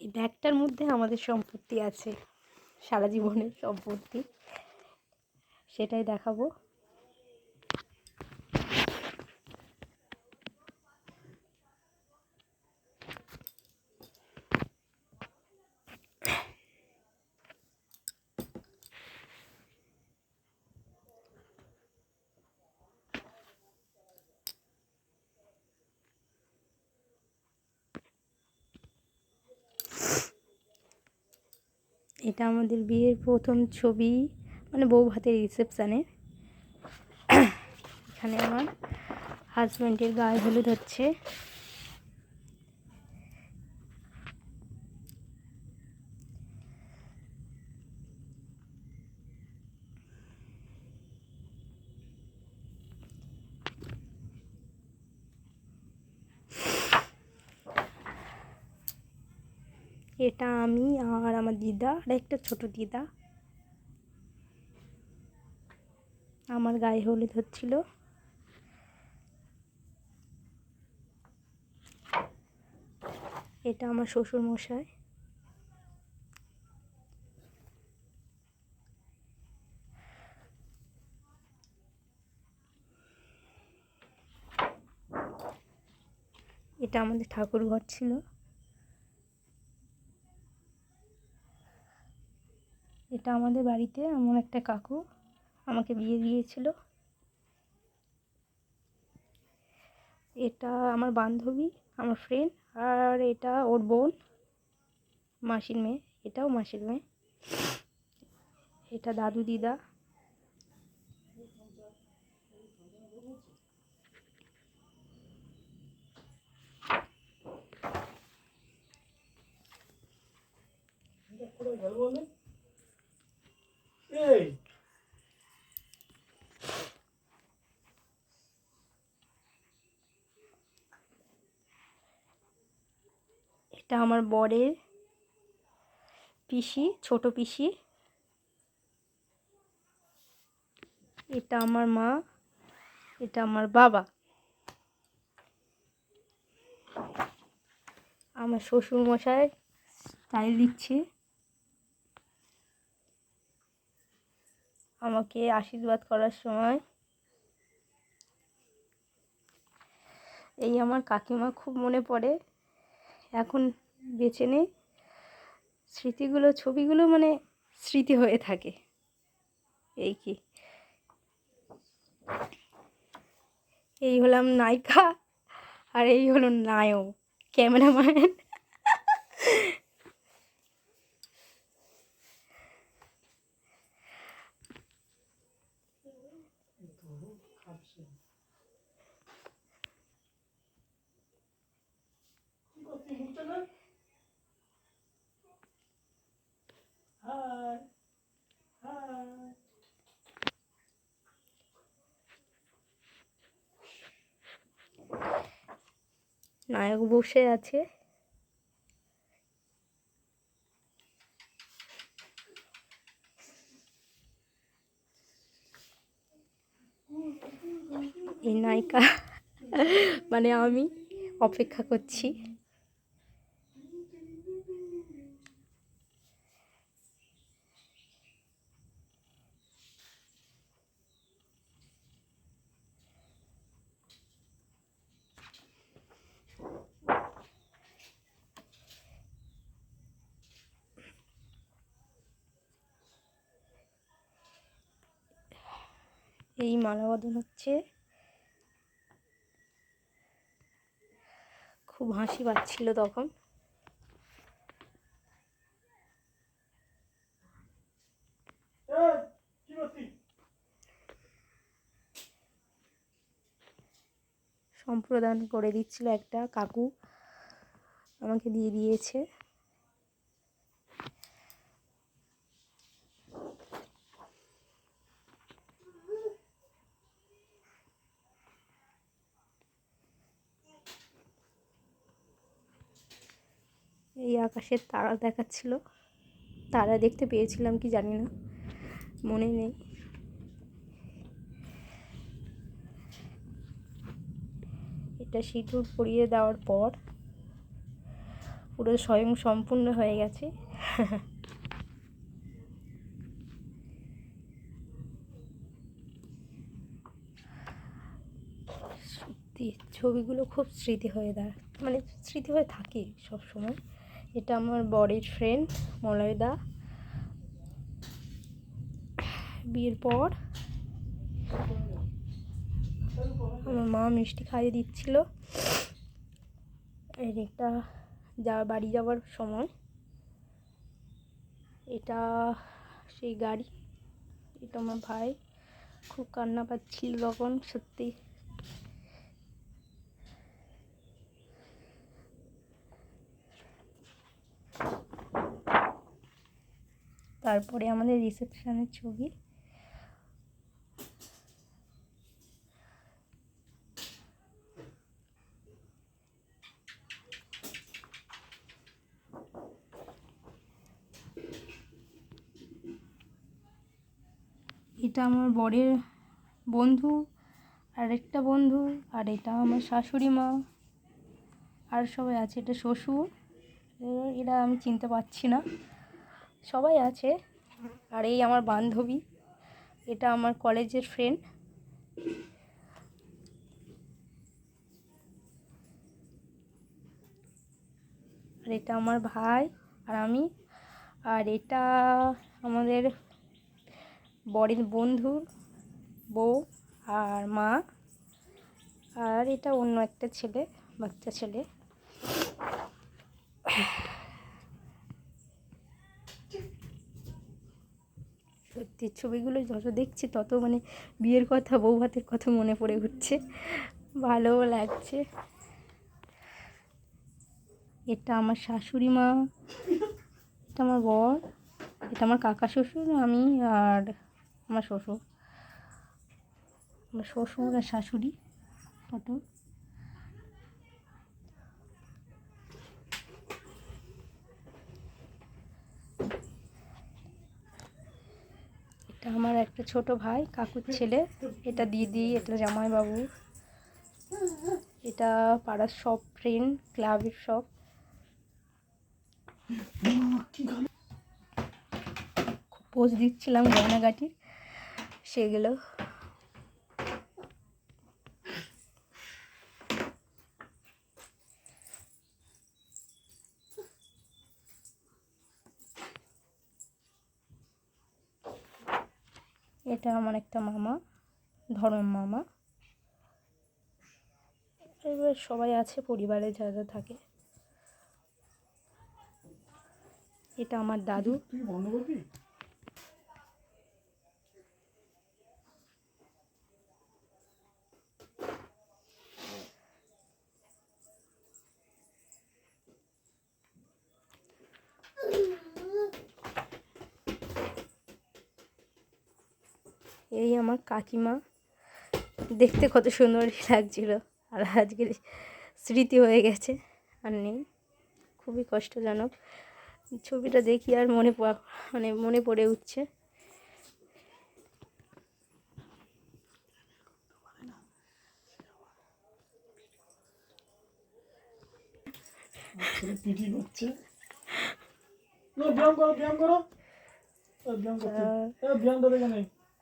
এই ব্যাগটার মধ্যে আমাদের সম্পত্তি আছে, সারা জীবনের সম্পত্তি, সেটাই দেখাবো। এটা আমাদের বিয়ের প্রথম ছবি, মানে বউ ভাতের রিসেপশানের। এখানে আমার হাজব্যান্ডের গায়ে হলুদ হচ্ছে। এটা আমি আর আমার দিদা আর একটা ছোট দিদা, আমার গায়ে হলুদ হচ্ছিল। এটা আমার শ্বশুর মশাই। এটা আমাদের ঠাকুর ঘর ছিল। এটা আমাদের বাড়িতে এমন একটা কাকু আমাকে বিয়ে দিয়েছিল। এটা আমার বান্ধবী, আমার ফ্রেন্ড, আর এটা ওর বোন, মাসির মেয়ে। এটাও মাসির মেয়ে। এটা দাদু দিদা। এটা আমার বরের পিসি, ছোট পিসি। এটা আমার মা, এটা আমার বাবা। আমার শ্বশুর মশাই স্টাইল দিচ্ছে, আমাকে আশীর্বাদ করার সময়। এই আমার কাকিমা খুব মনে পড়ে, এখন বেঁচে নেই। স্মৃতিগুলো, ছবিগুলো মানে স্মৃতি হয়ে থাকে। এই কি, এই হলাম নায়িকা আর এই হলো নায়ক, ক্যামেরাম্যান। নায়ক বসে আছে। এই নায়িকা মানে আমি অপেক্ষা করছি। এই মালা বদল হচ্ছে। খুব হাসি পাচ্ছিল তখন। সম্প্রদান করে দিচ্ছিল একটা কাকু, আমাকে দিয়ে দিয়েছে। এই আকাশের তারা দেখাচ্ছিল, তারা দেখতে পেয়েছিলাম কি জানি না, মনে নেই। এটা সিঁদুর পরিয়ে দেওয়ার পর পুরো স্বয়ং সম্পূর্ণ হয়ে গেছে। সত্যি ছবিগুলো খুব স্মৃতি হয়ে মানে স্মৃতি হয়ে থাকে সব সময়। এটা আমার বরের ফ্রেন্ড মলয়দা। বিয়ের পর আমার মা মিষ্টি খাইয়ে দিচ্ছিল। আর এটা বাড়ি যাওয়ার সময়, এটা সেই গাড়ি। এটা আমার ভাই খুব কান্না পাচ্ছিল তখন, সত্যি। তারপরে আমাদের রিসেপশনের ছবি। এটা আমার বরের বন্ধু, আরেকটা বন্ধু, আর এটা আমার শাশুড়ি মা, আর সবাই আছে। এটা শ্বশুর, এরা আমি চিনতে পারছি না, সবাই আছে। আর এই আমার বান্ধবী, এটা আমার কলেজের ফ্রেন্ড। আর এটা আমার ভাই আর আমি। আর এটা আমাদের বরের বন্ধুর বউ আর মা। আর এটা অন্য একটা ছেলে, বাচ্চা ছেলে। সত্যি ছবিগুলো যত দেখছি তত মানে বিয়ের কথা, বউ ভাতের কথা মনে পড়ে উঠছে, ভালোও লাগছে। এটা আমার শাশুড়ি মা, এটা আমার বর, এটা আমার কাকা শ্বশুর, আমি আর আমার শ্বশুর, আমার শ্বশুর আর শাশুড়ি ফটো। এটা আমার একটা ছোট ভাই, কাকুর ছেলে। এটা দিদি, এটা জামাইবাবু। এটা পাড়ার সব ফ্রেন্ড, ক্লাবের সব। পোজ দিচ্ছিলাম গয়নাগাটির, সেগুলো। এটা আমার একটা মামা, ধরম মামা। এবার সবাই আছে পরিবারে যারা থাকে। এটা আমার দাদু। এই আমার কাকিমা, দেখতে কত সুন্দর লাগছিল, আর আজকে স্মৃতি হয়ে গেছে, আর নেই। খুবই কষ্টজনক। ছবিটা দেখি আর মনে পড়ে উঠছে। ব্যায়াম করো, ব্যায়াম করো, ব্যায়াম করো, ব্যায়াম করো।